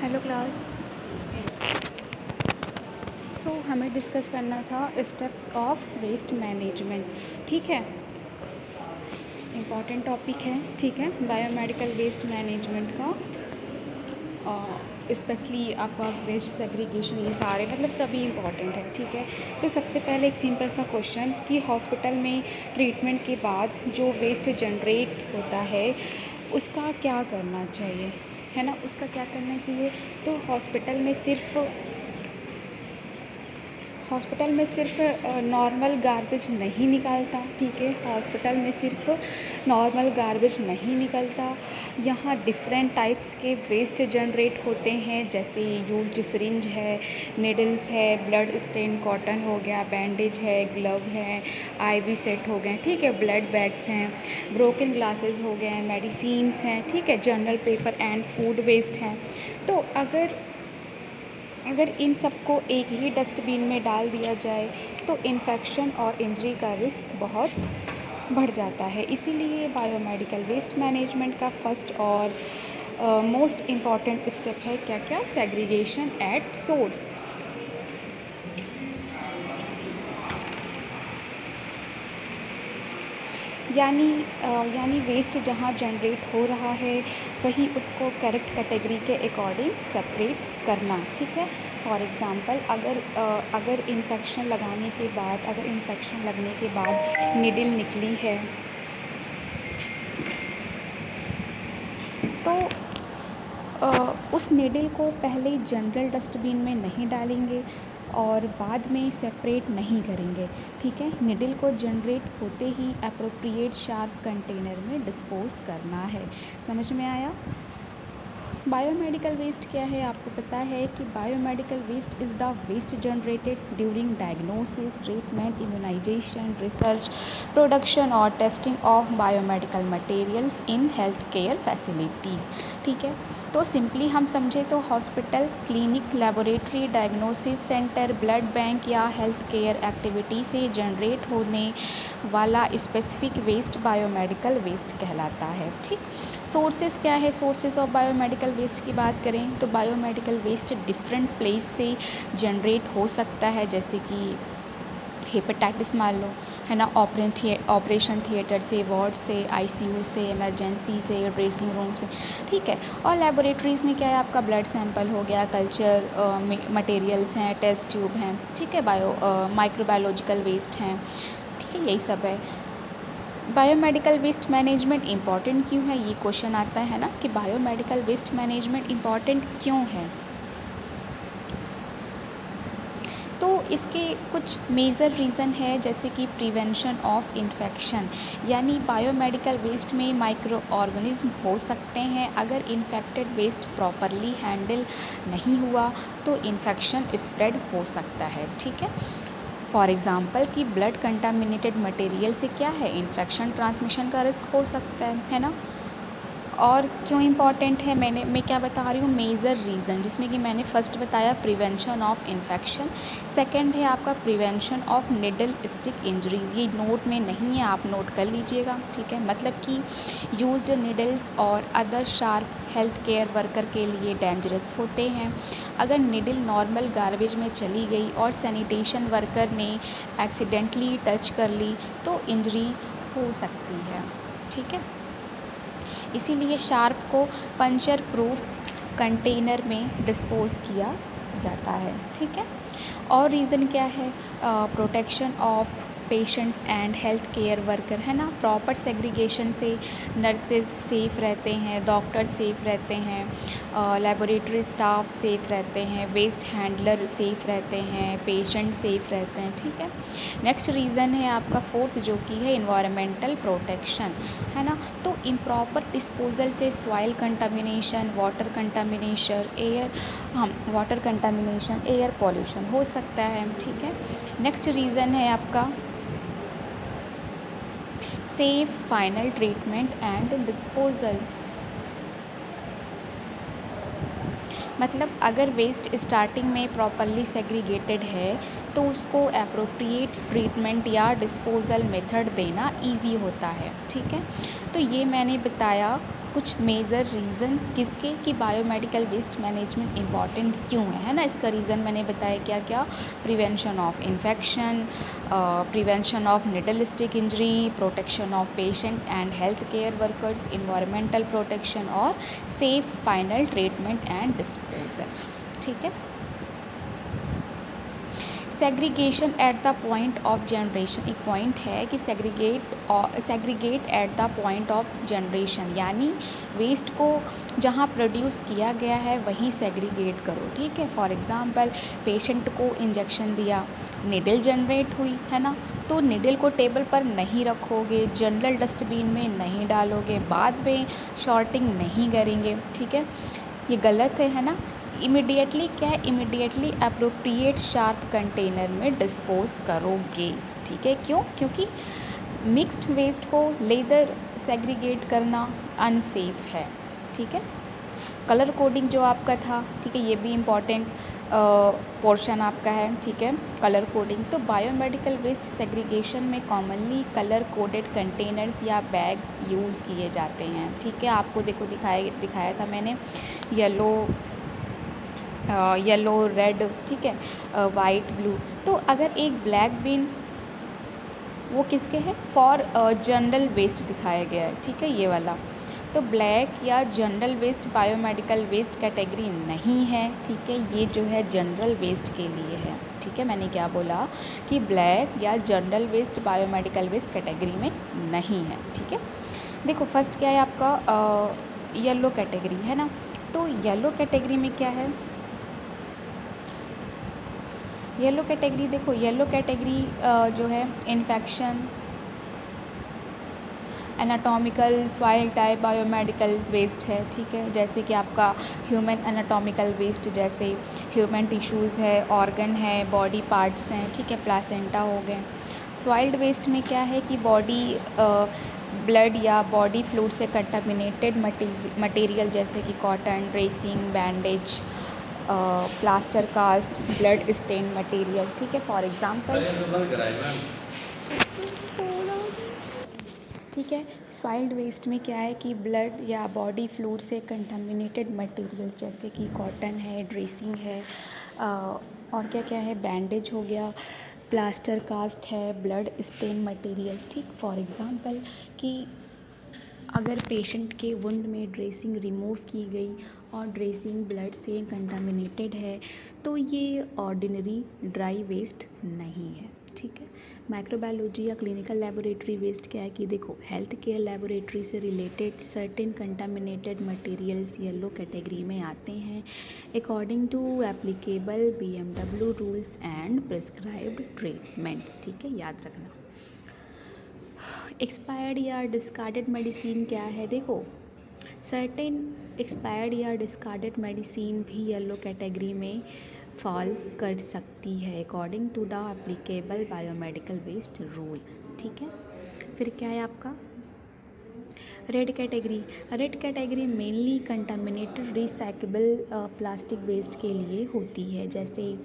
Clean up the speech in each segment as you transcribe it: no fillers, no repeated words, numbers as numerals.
Hello class. हमें discuss करना था स्टेप्स ऑफ वेस्ट मैनेजमेंट। ठीक है, इम्पॉर्टेंट टॉपिक है। ठीक है, बायोमेडिकल वेस्ट मैनेजमेंट का स्पेशली आपका वेस्ट सेग्रीगेशन, ये सारे मतलब सभी इम्पॉर्टेंट है। ठीक है, तो सबसे पहले एक सिंपल सा क्वेश्चन कि हॉस्पिटल में ट्रीटमेंट के बाद जो वेस्ट जनरेट होता है उसका क्या करना चाहिए, है ना, उसका क्या करना चाहिए। तो हॉस्पिटल में सिर्फ नॉर्मल गार्बेज नहीं निकालता। ठीक है, हॉस्पिटल में सिर्फ नॉर्मल गार्बेज नहीं निकलता, यहाँ डिफरेंट टाइप्स के वेस्ट जनरेट होते हैं, जैसे यूज्ड सिरिंज है, निडल्स है, ब्लड स्टेन कॉटन हो गया, बैंडेज है, ग्लव है, आईवी सेट हो गए, ठीक है, ब्लड बैग्स हैं, ब्रोकन ग्लासेस हो गए, मेडिसिन्स हैं, ठीक है, journal paper and food waste हैं। तो अगर इन सबको एक ही डस्टबिन में डाल दिया जाए तो इन्फेक्शन और इंजरी का रिस्क बहुत बढ़ जाता है। इसीलिए बायोमेडिकल वेस्ट मैनेजमेंट का फर्स्ट और मोस्ट इम्पॉर्टेंट स्टेप है क्या क्या, सेग्रीगेशन एट सोर्स। यानी वेस्ट जहाँ जनरेट हो रहा है वही उसको करेक्ट कैटेगरी के अकॉर्डिंग सेपरेट करना। ठीक है, फॉर एग्ज़ाम्पल अगर इन्फेक्शन लगने के बाद निडल निकली है तो उस निडल को पहले जनरल डस्टबिन में नहीं डालेंगे और बाद में सेपरेट नहीं करेंगे। ठीक है, निडल को जनरेट होते ही एप्रोप्रिएट शार्प कंटेनर में डिस्पोज करना है। समझ में आया। बायोमेडिकल वेस्ट क्या है, आपको पता है कि biomedical waste is the waste generated during diagnosis, treatment, immunisation, research, production और testing of biomedical materials in health care facilities. ठीक है, तो सिंपली हम समझे तो hospital, clinic, laboratory, diagnosis centre, blood bank या हेल्थ केयर एक्टिविटी से generate होने वाला स्पेसिफिक वेस्ट बायोमेडिकल वेस्ट कहलाता है। ठीक, सोर्सेज क्या है, सोर्सेज ऑफ बायोमेडिकल वेस्ट की बात करें तो बायोमेडिकल वेस्ट डिफरेंट प्लेस से जनरेट हो सकता है, जैसे कि हेपेटाइटिस मान लो, है ना, ऑपरेशन थिएटर से, वार्ड से, आईसीयू से, इमरजेंसी से, ड्रेसिंग रूम से। ठीक है, और लेबोरेटरीज़ में क्या है, आपका ब्लड सैंपल हो गया, कल्चर मटेरियल्स हैं, टेस्ट ट्यूब हैं, ठीक है, माइक्रोबायोलॉजिकल वेस्ट हैं, ठीक है, यही सब है। बायोमेडिकल वेस्ट मैनेजमेंट इम्पॉर्टेंट क्यों है, ये क्वेश्चन आता है ना कि बायोमेडिकल वेस्ट मैनेजमेंट इम्पॉर्टेंट क्यों है। तो इसके कुछ मेजर रीज़न है, जैसे कि प्रिवेंशन ऑफ इन्फेक्शन, यानी बायोमेडिकल वेस्ट में माइक्रो ऑर्गेनिज्म हो सकते हैं। अगर इन्फेक्टेड वेस्ट प्रॉपरली हैंडल नहीं हुआ तो इन्फेक्शन स्प्रेड हो सकता है। ठीक है, फॉर एग्ज़ाम्पल कि ब्लड कंटामिनेटेड मटेरियल से क्या है, इन्फेक्शन ट्रांसमिशन का रिस्क हो सकता है ना। और क्यों इम्पॉर्टेंट है, मैं क्या बता रही हूँ, मेजर रीज़न, जिसमें कि मैंने फर्स्ट बताया प्रिवेंशन ऑफ इन्फेक्शन, सेकंड है आपका prevention of needle stick injuries. ये नोट में नहीं है, आप नोट कर लीजिएगा। ठीक है, मतलब कि यूज्ड निडल्स और other sharp health care worker के लिए डेंजरस होते हैं। अगर निडल नॉर्मल गार्बेज में चली गई और सैनिटेशन वर्कर ने एक्सीडेंटली टच कर ली तो इंजरी हो सकती है। ठीक है, इसीलिए शार्प को पंचर प्रूफ कंटेनर में डिस्पोज किया जाता है। ठीक है, और रीज़न क्या है, protection of patients and health care worker, है ना, प्रॉपर सेग्रीगेशन से नर्सेज सेफ़ रहते हैं, डॉक्टर सेफ़ रहते हैं, लेबोरेटरी स्टाफ सेफ़ रहते हैं, वेस्ट हैंडलर सेफ़ रहते हैं, पेशेंट सेफ़ रहते हैं। ठीक है, नेक्स्ट रीज़न है आपका फोर्थ, जो कि है इन्वायरमेंटल प्रोटेक्शन, है ना। तो इम्प्रॉपर डिस्पोजल से soil contamination, water contamination, air pollution हो सकता है। ठीक है, नेक्स्ट रीज़न है आपका safe final treatment and disposal. मतलब अगर वेस्ट स्टार्टिंग में प्रॉपरली सेग्रीगेटेड है तो उसको एप्रोप्रिएट ट्रीटमेंट या डिस्पोजल मेथड देना इजी होता है। ठीक है, तो ये मैंने बताया कुछ मेजर रीज़न किसके कि बायोमेडिकल वेस्ट मैनेजमेंट इम्पॉर्टेंट क्यों है ना। इसका रीज़न मैंने बताया क्या क्या, prevention of infection, prevention of needle stick injury, protection of patient and health care workers, environmental protection और safe final treatment and disposal. ठीक है। Segregation at the point of generation, एक पॉइंट है कि segregate at the point of generation, यानी waste को जहाँ produce किया गया है वहीं सेग्रीगेट करो। ठीक है। फॉर एग्ज़ाम्पल पेशेंट को इंजेक्शन दिया, निडल जनरेट हुई है ना, तो निडल को टेबल पर नहीं रखोगे, जनरल डस्टबिन में नहीं डालोगे, बाद में शॉर्टिंग नहीं करेंगे। ठीक है, ये गलत है ना। इमिडिएटली क्या है, इमिडिएटली अप्रोप्रिएट शार्प कंटेनर में डिस्पोज करोगे। ठीक है, क्यों? क्योंकि मिक्स्ड वेस्ट को लेदर सेग्रीगेट करना अनसेफ है। ठीक है। कलर कोडिंग जो आपका था, ठीक है, ये भी इम्पॉर्टेंट पोर्शन आपका है। ठीक है, कलर कोडिंग। तो बायोमेडिकल वेस्ट सेग्रीगेशन में कॉमनली कलर कोडेड कंटेनर्स या बैग यूज़ किए जाते हैं। ठीक है, आपको देखो दिखाया था मैंने, येलो रेड, ठीक है, वाइट ब्लू। तो अगर एक ब्लैक बिन वो किसके है, फॉर जनरल वेस्ट दिखाया गया है। ठीक है, ये वाला तो ब्लैक या general waste biomedical waste category नहीं है। ठीक है, ये जो है जनरल वेस्ट के लिए है। ठीक है, मैंने क्या बोला कि ब्लैक या general waste biomedical waste category में नहीं है। ठीक है, देखो फर्स्ट क्या है आपका येलो कैटेगरी है ना। तो येलो कैटेगरी में क्या है, येलो कैटेगरी, देखो येलो कैटेगरी जो है infection, anatomical, soil type biomedical waste है। ठीक है, जैसे कि आपका ह्यूमन एनाटॉमिकल वेस्ट, जैसे ह्यूमन टिश्यूज़ है, ऑर्गन है, बॉडी पार्ट्स हैं। ठीक है, प्लासेंटा हो गए। सॉइल्ड वेस्ट में क्या है कि बॉडी ब्लड या बॉडी फ्लूइड से कंटामिनेटेड मटेरियल जैसे कि cotton, dressing, bandage, plaster cast, blood stain material. ठीक है, फॉर एग्जांपल, ठीक है, सॉइल्ड वेस्ट में क्या है कि ब्लड या बॉडी फ्लूइड से कंटामिनेटेड मटेरियल जैसे कि कॉटन है, ड्रेसिंग है, और क्या क्या है, बैंडेज हो गया, प्लास्टर कास्ट है, ब्लड स्टेन मटेरियल्स। ठीक, फॉर एग्जांपल कि अगर पेशेंट के वुंड में ड्रेसिंग रिमूव की गई और ड्रेसिंग ब्लड से कंटामिनेटेड है तो ये ऑर्डिनरी ड्राई वेस्ट नहीं है। ठीक है, माइक्रोबायोलॉजी या क्लिनिकल लेबोरेटरी वेस्ट क्या है कि देखो हेल्थ केयर लेबोरेटरी से related certain contaminated materials yellow category में आते हैं according to applicable BMW rules and prescribed treatment. ठीक है, याद रखना। एक्सपायर्ड या डिस्कार्डेड मेडिसिन क्या है, देखो सर्टेन एक्सपायर्ड या डिस्कार्डेड मेडिसिन भी येलो कैटेगरी में फॉल कर सकती है according to the applicable biomedical waste rule. ठीक है, फिर क्या है आपका red category. Red category mainly contaminated recyclable plastic waste के लिए होती है, जैसे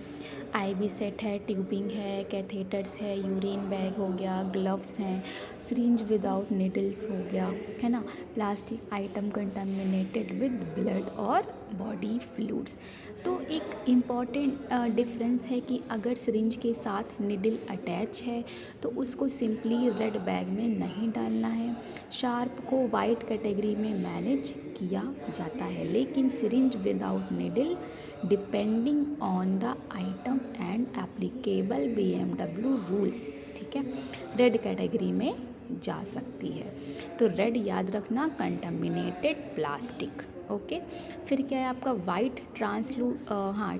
आईवी सेट है, ट्यूबिंग है, कैथेटर्स है, यूरिन बैग हो गया, ग्लव्स हैं, सिरिंज विदाउट नीडल्स हो गया, है ना, plastic item contaminated with blood और बॉडी फ्लूइड्स। तो एक इम्पॉर्टेंट डिफरेंस है कि अगर सिरिंज के साथ निडल अटैच है तो उसको सिंपली रेड बैग में नहीं डालना है। शार्प को वाइट कैटेगरी में मैनेज किया जाता है, लेकिन syringe without needle depending on the item and applicable BMW rules, ठीक है, रेड कैटेगरी में जा सकती है। तो रेड याद रखना, कंटामिनेटेड प्लास्टिक। ओके, फिर क्या है आपका वाइट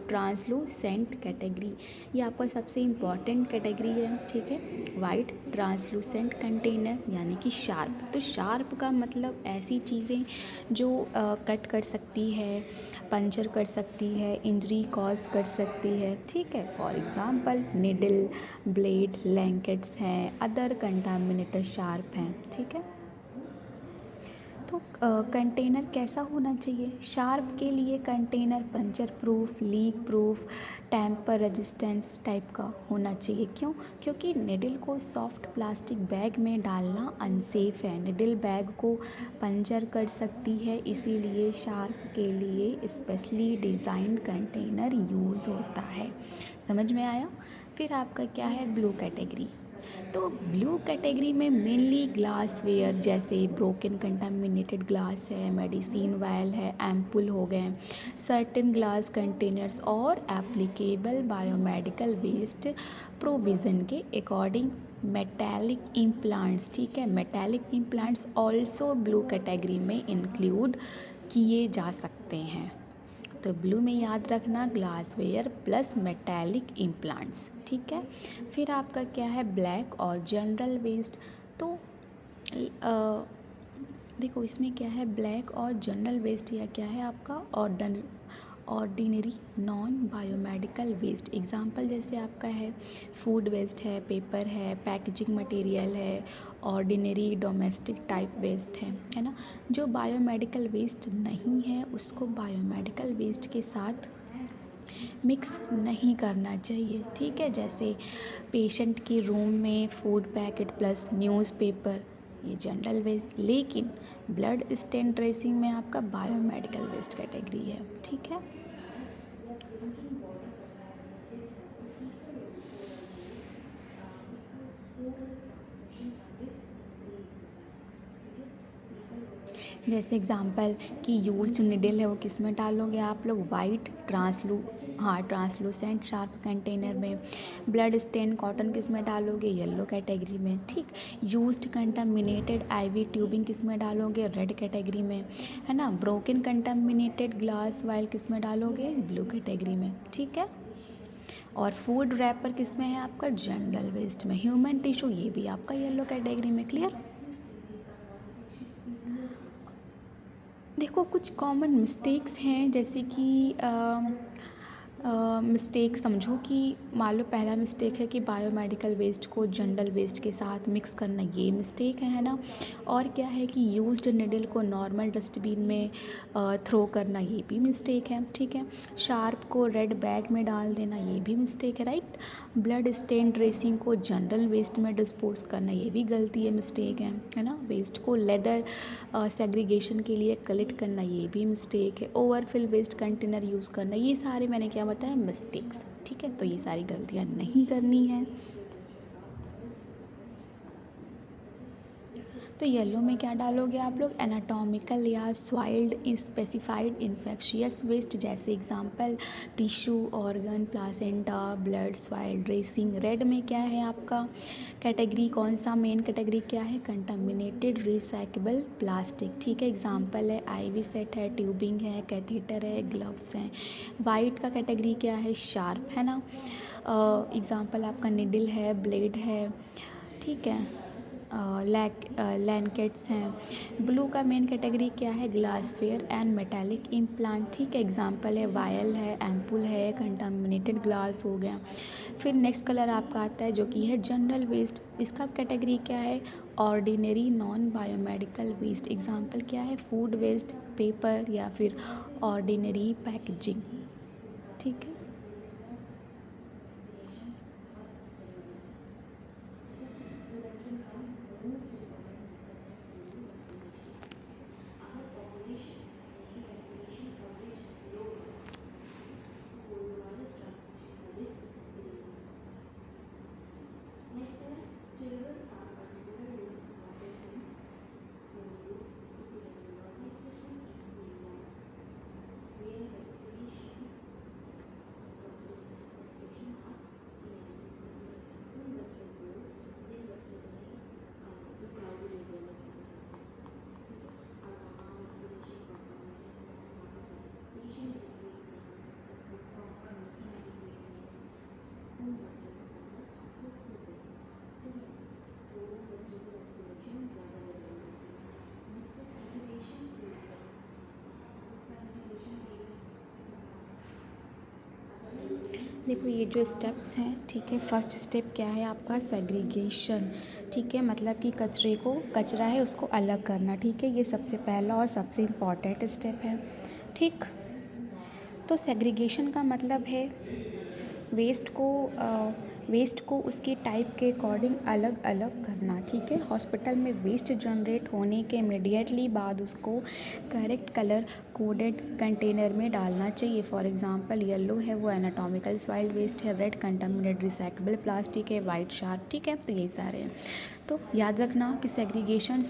ट्रांसलूसेंट कैटेगरी, ये आपका सबसे इम्पॉर्टेंट कैटेगरी है। ठीक है, वाइट ट्रांसलूसेंट कंटेनर यानी कि शार्प। तो शार्प का मतलब ऐसी चीज़ें जो कट कर सकती है, पंचर कर सकती है, इंजरी कॉज कर सकती है। ठीक है, फॉर एग्जांपल निडल, ब्लेड, लैंकेट्स हैं, अदर कंटामिनेटेड शार्प हैं। ठीक है, तो कंटेनर कैसा होना चाहिए? शार्प के लिए container puncture proof, leak proof, tamper resistance type का होना चाहिए। क्यों? क्योंकि निडल को सॉफ्ट प्लास्टिक बैग में डालना अनसेफ है, निडल बैग को पंचर कर सकती है, इसीलिए शार्प के लिए स्पेशली डिज़ाइंड कंटेनर यूज़ होता है। समझ में आया? फिर आपका क्या है, ब्लू कैटेगरी। तो ब्लू कैटेगरी में मेनली ग्लास वेयर जैसे ब्रोकन कंटामिनेटेड ग्लास है, मेडिसिन वायल है, एम्पुल हो गए, सर्टेन ग्लास कंटेनर्स और एप्लीकेबल बायोमेडिकल वेस्ट प्रोविज़न के अकॉर्डिंग मेटालिक इम्प्लांट्स, ठीक है, metallic implants also blue category में इंक्लूड किए जा सकते हैं। तो ब्लू में याद रखना ग्लासवेयर प्लस मेटालिक इम्प्लांट्स, ठीक है। फिर आपका क्या है, ब्लैक और जनरल वेस्ट। तो देखो इसमें क्या है, ब्लैक और जनरल वेस्ट या क्या है आपका ordinary non biomedical waste. Example जैसे आपका है फूड वेस्ट है, पेपर है, पैकेजिंग मटेरियल है, ऑर्डिनरी डोमेस्टिक टाइप वेस्ट है ना। जो बायोमेडिकल वेस्ट नहीं है उसको बायोमेडिकल वेस्ट के साथ मिक्स नहीं करना चाहिए, ठीक है। जैसे पेशेंट के रूम में फूड पैकेट प्लस न्यूज़पेपर, ये जनरल वेस्ट, लेकिन ब्लड स्टेन ट्रेसिंग में आपका बायोमेडिकल वेस्ट कैटेगरी है, ठीक है। जैसे एग्जांपल कि यूज्ड निडल है वो किस में डालोगे आप लोग, वाइट ट्रांसलूसेंट शार्प कंटेनर में। ब्लड स्टेन कॉटन किस में डालोगे, येलो कैटेगरी में, ठीक। यूज्ड कंटामिनेटेड आईवी ट्यूबिंग किस में डालोगे, रेड कैटेगरी में, है ना। ब्रोकन कंटामिनेटेड ग्लास वाइल किस में डालोगे, ब्लू कैटेगरी में, ठीक है। और फूड रैपर किस में है आपका, जनरल वेस्ट में। ह्यूमन टिश्यू ये भी आपका येलो कैटेगरी में। क्लियर? देखो कुछ कॉमन मिस्टेक्स हैं, जैसे कि मिस्टेक समझो कि मान लो पहला मिस्टेक है कि बायोमेडिकल वेस्ट को जनरल वेस्ट के साथ मिक्स करना, ये मिस्टेक है ना। और क्या है कि यूज्ड निडल को नॉर्मल डस्टबिन में थ्रो करना, ये भी मिस्टेक है, ठीक है। शार्प को रेड बैग में डाल देना, ये भी मिस्टेक है, राइट। ब्लड स्टेन ड्रेसिंग को जनरल वेस्ट में डिस्पोज करना, ये भी गलती है, मिस्टेक है ना। वेस्ट को लेदर सेग्रीगेशन के लिए कलेक्ट करना, ये भी मिस्टेक है। ओवरफिल वेस्ट कंटेनर यूज़ करना, ये सारे मैंने क्या बताया, मिस्टेक्स, ठीक है। तो ये सारी गलतियाँ नहीं करनी है। तो येलो में क्या डालोगे आप लोग, एनाटॉमिकल या सॉइल्ड स्पेसिफाइड इन्फेक्शियस वेस्ट, जैसे example tissue, organ, placenta, blood, soil dressing. Red में क्या है आपका कैटेगरी, कौन सा मेन कैटेगरी क्या है, कंटामिनेटेड रिसाइकेबल प्लास्टिक, ठीक है। एग्जांपल है आईवी सेट है, ट्यूबिंग है, कैथेटर है, ग्लव्स हैं। वाइट का कैटेगरी क्या है, शार्प, है ना। एग्जांपल आपका निडल है, ब्लेड है, ठीक है, लैंकेट्स हैं। ब्लू का मेन कैटेगरी क्या है, ग्लासवेयर एंड मेटालिक इम्प्लांट, ठीक है। एग्जांपल है वायल है, एम्पुल है, कंटामिनेटेड ग्लास हो गया। फिर नेक्स्ट कलर आपका आता है जो कि है जनरल वेस्ट, इसका कैटेगरी क्या है, ordinary non biomedical waste. Example क्या है, फूड वेस्ट, पेपर या फिर ऑर्डिनरी पैकेजिंग, ठीक है। देखो ये जो स्टेप्स हैं, ठीक है, फर्स्ट स्टेप क्या है आपका, सेग्रीगेशन। ठीक है, मतलब कि कचरे को, कचरा है उसको अलग करना। ठीक है, ये सबसे पहला और सबसे इम्पॉर्टेंट स्टेप है। ठीक, तो सेग्रीगेशन का मतलब है वेस्ट को वेस्ट को उसके टाइप के अकॉर्डिंग अलग अलग करना। ठीक है, हॉस्पिटल में वेस्ट जनरेट होने के इमीडिएटली बाद उसको करेक्ट कलर कोडेड कंटेनर में डालना चाहिए। फॉर एग्जांपल येलो है वो एनाटॉमिकल सॉइल वेस्ट है, रेड कंटामिनेटेड रिसाइकेबल प्लास्टिक है, वाइट शार्प। ठीक है, तो यही सारे हैं। तो याद रखना कि सेग्रीगेशन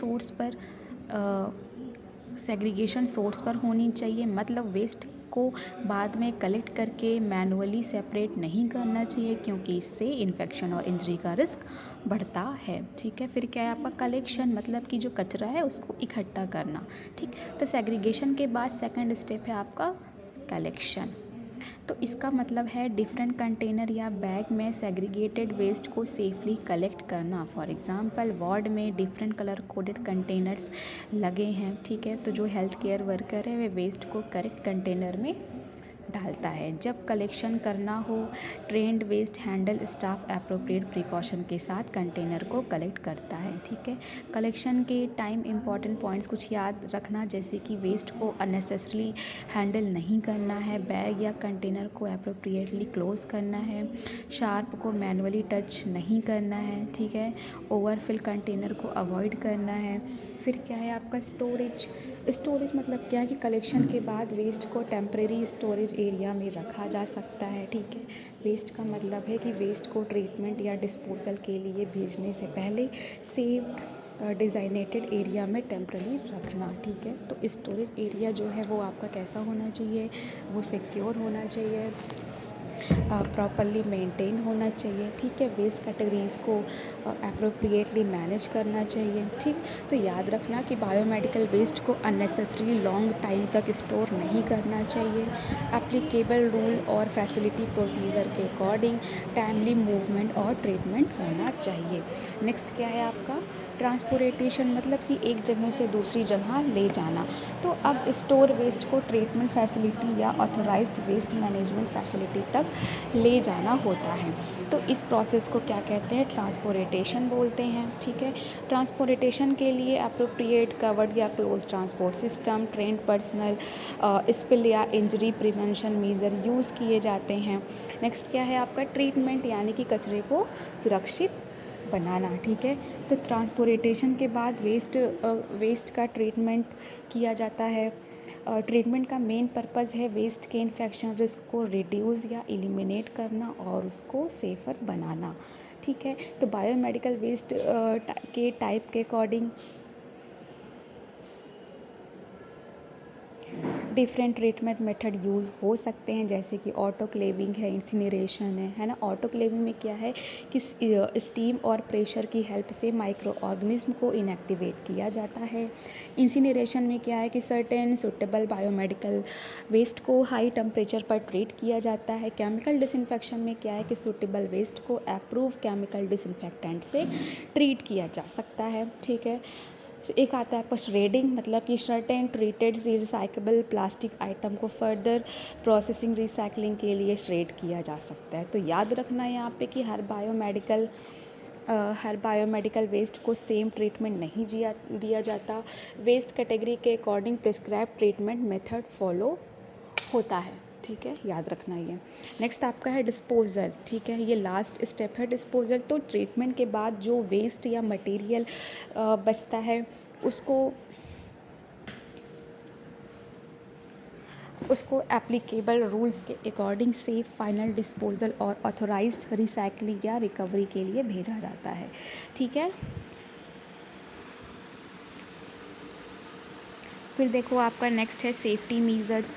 सोर्स पर होनी चाहिए, मतलब वेस्ट को बाद में कलेक्ट करके मैनुअली सेपरेट नहीं करना चाहिए, क्योंकि इससे इन्फेक्शन और इंजरी का रिस्क बढ़ता है। ठीक है, फिर क्या है आपका कलेक्शन, मतलब कि जो कचरा है उसको इकट्ठा करना। ठीक, तो सेग्रीगेशन के बाद सेकंड स्टेप है आपका कलेक्शन। तो इसका मतलब है डिफरेंट कंटेनर या बैग में सेग्रीगेटेड वेस्ट को सेफली कलेक्ट करना। फॉर एग्जांपल वार्ड में डिफरेंट कलर कोडेड कंटेनर्स लगे हैं। ठीक है, तो जो हेल्थ केयर वर्कर है वे वेस्ट को करेक्ट कंटेनर में डालता है। जब कलेक्शन करना हो, trained waste handle staff appropriate precaution के साथ कंटेनर को कलेक्ट करता है। ठीक है, कलेक्शन के टाइम इंपॉर्टेंट पॉइंट्स कुछ याद रखना, जैसे कि वेस्ट को अननेसेसरली हैंडल नहीं करना है, बैग या कंटेनर को एप्रोप्रिएटली क्लोज करना है, शार्प को मैनुअली टच नहीं करना है। ठीक है, ओवरफिल कंटेनर को अवॉइड करना है। फिर क्या है आपका स्टोरेज मतलब क्या है कि कलेक्शन के बाद वेस्ट को टेम्परेरी स्टोरेज एरिया में रखा जा सकता है। ठीक है, वेस्ट का मतलब है कि वेस्ट को ट्रीटमेंट या डिस्पोजल के लिए भेजने से पहले सेफ डिज़ाइनेटेड एरिया में टेम्पररी रखना। ठीक है, तो स्टोरेज एरिया जो है वो आपका कैसा होना चाहिए, वो सिक्योर होना चाहिए, प्रॉपरली मेंटेन होना चाहिए। ठीक है, वेस्ट कैटेगरीज़ को एप्रोप्रिएटली मैनेज करना चाहिए। ठीक, तो याद रखना कि बायोमेडिकल वेस्ट को अननेसेसरी लॉन्ग टाइम तक स्टोर नहीं करना चाहिए। एप्लीकेबल रूल और फैसिलिटी प्रोसीजर के अकॉर्डिंग टाइमली मूवमेंट और ट्रीटमेंट होना चाहिए। नेक्स्ट क्या है आपका ट्रांसपोर्टेशन, मतलब कि एक जगह से दूसरी जगह ले जाना। तो अब स्टोर वेस्ट को ट्रीटमेंट फैसिलिटी या ऑथराइज्ड वेस्ट मैनेजमेंट फैसिलिटी तक ले जाना होता है। तो इस प्रोसेस को क्या कहते हैं, ट्रांसपोर्टेशन बोलते हैं। ठीक है, ट्रांसपोर्टेशन के लिए अप्रोप्रिएट कवर्ड या close transport system, trend personal, spill या इंजरी प्रिवेंशन मेजर यूज़ किए जाते हैं। नेक्स्ट क्या है आपका ट्रीटमेंट, यानी कि कचरे को सुरक्षित बनाना। ठीक है, तो ट्रांसपोर्टेशन के बाद वेस्ट का ट्रीटमेंट किया जाता है। ट्रीटमेंट का मेन पर्पस है वेस्ट के इन्फेक्शन रिस्क को रिड्यूस या एलिमिनेट करना और उसको सेफ़र बनाना। ठीक है, तो बायोमेडिकल वेस्ट के टाइप के according different treatment method use हो सकते हैं, जैसे कि ऑटोक्लेविंग है, इंसिनरेशन है ना। ऑटोक्लेविंग में क्या है कि स्टीम और प्रेशर की हेल्प से माइक्रो ऑर्गेनिज्म को इनएक्टिवेट किया जाता है। इंसिनरेशन में क्या है कि सर्टेन सुटेबल बायोमेडिकल वेस्ट को हाई टेम्परेचर पर ट्रीट किया जाता है। केमिकल डिसइंफेक्शन में क्या है कि सुटेबल वेस्ट को अप्रूव केमिकल डिसइंफेक्टेंट से ट्रीट किया जा सकता है। ठीक है, एक आता है आपका श्रेडिंग, मतलब कि certain treated recyclable plastic item को फर्दर प्रोसेसिंग रिसाइकलिंग के लिए श्रेड किया जा सकता है। तो याद रखना यहाँ पे कि हर बायोमेडिकल वेस्ट को सेम ट्रीटमेंट नहीं दिया जाता। वेस्ट कैटेगरी के according prescribe treatment method follow होता है। ठीक है, याद रखना ये। नेक्स्ट आपका है डिस्पोजल। ठीक है, ये लास्ट स्टेप है डिस्पोजल। तो ट्रीटमेंट के बाद जो वेस्ट या मटेरियल बचता है उसको एप्लीकेबल रूल्स के अकॉर्डिंग सेफ फाइनल डिस्पोजल और ऑथराइज्ड रिसाइकलिंग या रिकवरी के लिए भेजा जाता है। ठीक है, फिर देखो आपका नेक्स्ट है सेफ्टी मेजर्स।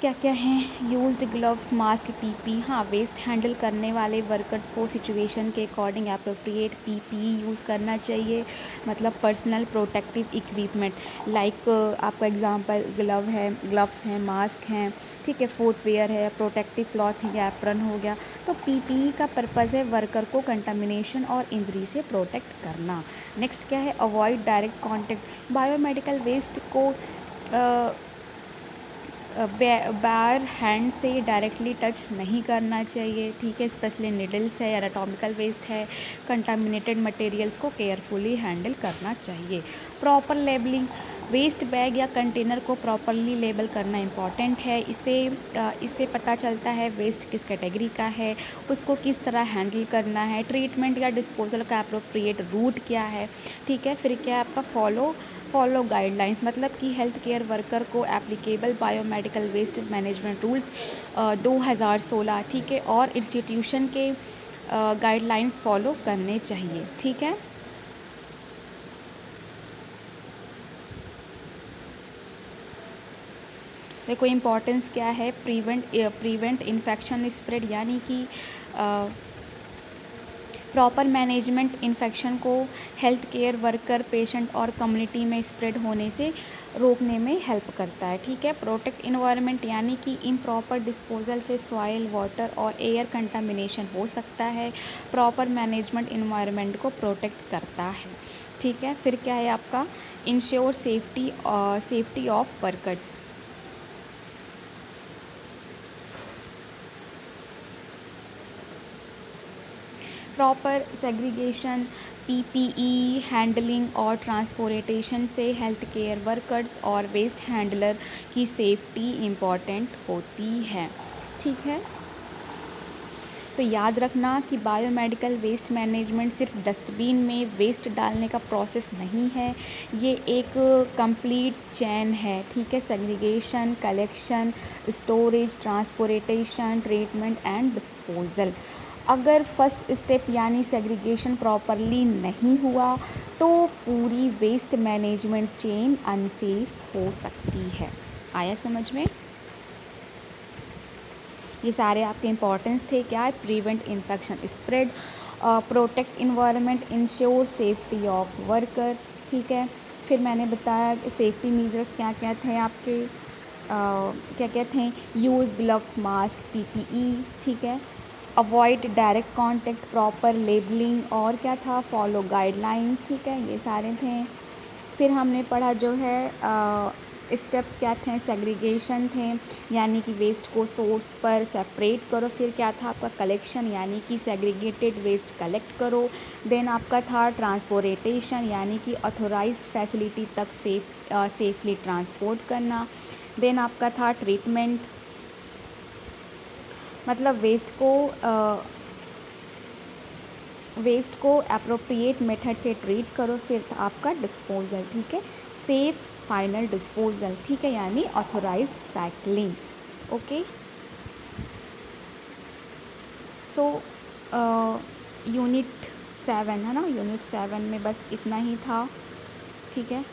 क्या क्या हैं, यूज्ड ग्लव्स, मास्क, पीपी। हाँ, वेस्ट हैंडल करने वाले वर्कर्स को सिचुएशन के अकॉर्डिंग अप्रोप्रिएट पीपी यूज़ करना चाहिए, मतलब पर्सनल प्रोटेक्टिव इक्विपमेंट लाइक आपका एग्जांपल ग्लव्स हैं, मास्क हैं। ठीक है, फुटवेयर है, प्रोटेक्टिव क्लॉथ या एप्रन हो गया। तो पीपीई का पर्पज़ है वर्कर को कंटामिनेशन और इंजरी से प्रोटेक्ट करना। नेक्स्ट क्या है, avoid direct contact. Biomedical waste को बार हैंड से डायरेक्टली टच नहीं करना चाहिए, ठीक है। स्पेशली निडल्स है या एनाटॉमिकल वेस्ट है, कंटामिनेटेड मटेरियल्स को केयरफुली हैंडल करना चाहिए। प्रॉपर लेबलिंग, वेस्ट बैग या कंटेनर को प्रॉपरली लेबल करना इम्पॉर्टेंट है। इससे पता चलता है वेस्ट किस कैटेगरी का है, उसको किस तरह हैंडल करना है, ट्रीटमेंट या डिस्पोजल का अप्रोप्रिएट रूट क्या है, ठीक है। फिर क्या है आपका फॉलो गाइडलाइंस, मतलब कि हेल्थ केयर वर्कर को applicable biomedical waste management rules 2016, ठीक है, और इंस्टीट्यूशन के गाइडलाइंस फॉलो करने चाहिए, ठीक है। देखो इम्पॉर्टेंस क्या है, प्रिवेंट इन्फेक्शन स्प्रेड, यानी कि प्रॉपर मैनेजमेंट इन्फेक्शन को हेल्थ केयर वर्कर, पेशेंट और कम्युनिटी में स्प्रेड होने से रोकने में हेल्प करता है, ठीक है। प्रोटेक्ट इन्वायरमेंट, यानी कि इम्प्रॉपर डिस्पोजल से सॉइल, वाटर और एयर कंटामिनेशन हो सकता है। प्रॉपर मैनेजमेंट इन्वायरमेंट को प्रोटेक्ट करता है, ठीक है। फिर क्या है आपका ensure safety of workers. Proper segregation, PPE handling और ट्रांसपोर्टेशन से हेल्थ केयर वर्कर्स और वेस्ट हैंडलर की सेफ्टी इम्पॉर्टेंट होती है, ठीक है। तो याद रखना कि बायोमेडिकल वेस्ट मैनेजमेंट सिर्फ डस्टबिन में वेस्ट डालने का प्रोसेस नहीं है, ये एक कंप्लीट चेन है, ठीक है। Segregation, collection, storage, transportation, treatment and disposal. अगर फर्स्ट स्टेप यानी सेग्रीगेशन प्रॉपरली नहीं हुआ तो पूरी वेस्ट मैनेजमेंट चेन अनसेफ हो सकती है। आया समझ में? ये सारे आपके इंपॉर्टेंस थे। क्या है? Prevent infection spread, protect environment, ensure safety of worker, ठीक है। फिर मैंने बताया सेफ्टी मेजर्स क्या क्या थे आपके, क्या क्या थे, यूज़ ग्लव्स, मास्क, पीपीई, ठीक है। Avoid direct contact, proper labelling, और क्या था, फॉलो गाइडलाइंस, ठीक है। ये सारे थे। फिर हमने पढ़ा जो है स्टेप्स क्या थे, सेग्रीगेशन थे, यानी कि वेस्ट को सोर्स पर सेपरेट करो। फिर क्या था आपका कलेक्शन, यानी कि सेग्रीगेटेड वेस्ट कलेक्ट करो। देन आपका था ट्रांसपोर्टेशन, यानी कि ऑथोराइज्ड फैसिलिटी तक सेफली ट्रांसपोर्ट करना। देन आपका था ट्रीटमेंट, मतलब वेस्ट को अप्रोप्रिएट मेथड से ट्रीट करो। फिर आपका डिस्पोजल, ठीक है, सेफ फाइनल डिस्पोजल, ठीक है, यानी authorised cycling. Okay, so unit 7 है ना, यूनिट 7 में बस इतना ही था, ठीक है।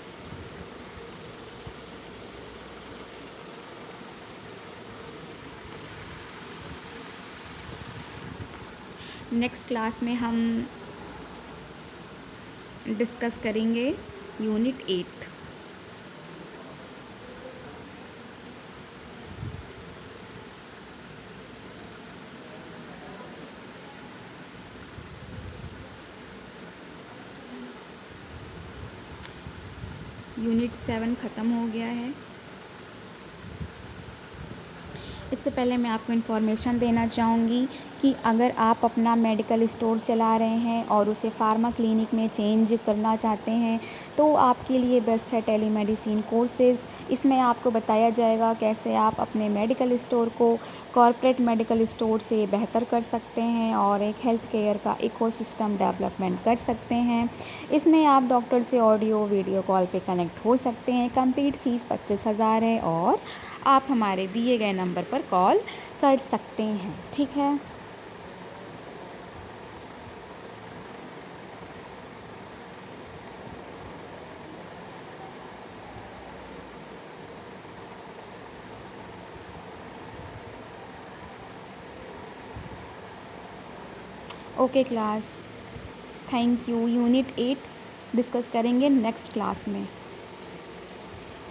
नेक्स्ट क्लास में हम डिस्कस करेंगे यूनिट 8। यूनिट 7 ख़त्म हो गया है। इससे पहले मैं आपको इन्फॉर्मेशन देना चाहूँगी कि अगर आप अपना मेडिकल स्टोर चला रहे हैं और उसे फार्मा क्लिनिक में चेंज करना चाहते हैं तो आपके लिए बेस्ट है टेलीमेडिसिन कोर्सेज़। इसमें आपको बताया जाएगा कैसे आप अपने मेडिकल स्टोर को कॉर्पोरेट मेडिकल स्टोर से बेहतर कर सकते हैं और एक हेल्थ केयर का इकोसिस्टम डेवलपमेंट कर सकते हैं। इसमें आप डॉक्टर से ऑडियो वीडियो कॉल पे कनेक्ट हो सकते हैं। कंप्लीट फ़ीस 25,000 है और आप हमारे दिए गए नंबर पर कॉल कर सकते हैं, ठीक है। Okay class, thank you. Unit 8 discuss करेंगे नेक्स्ट क्लास में।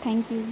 Thank you.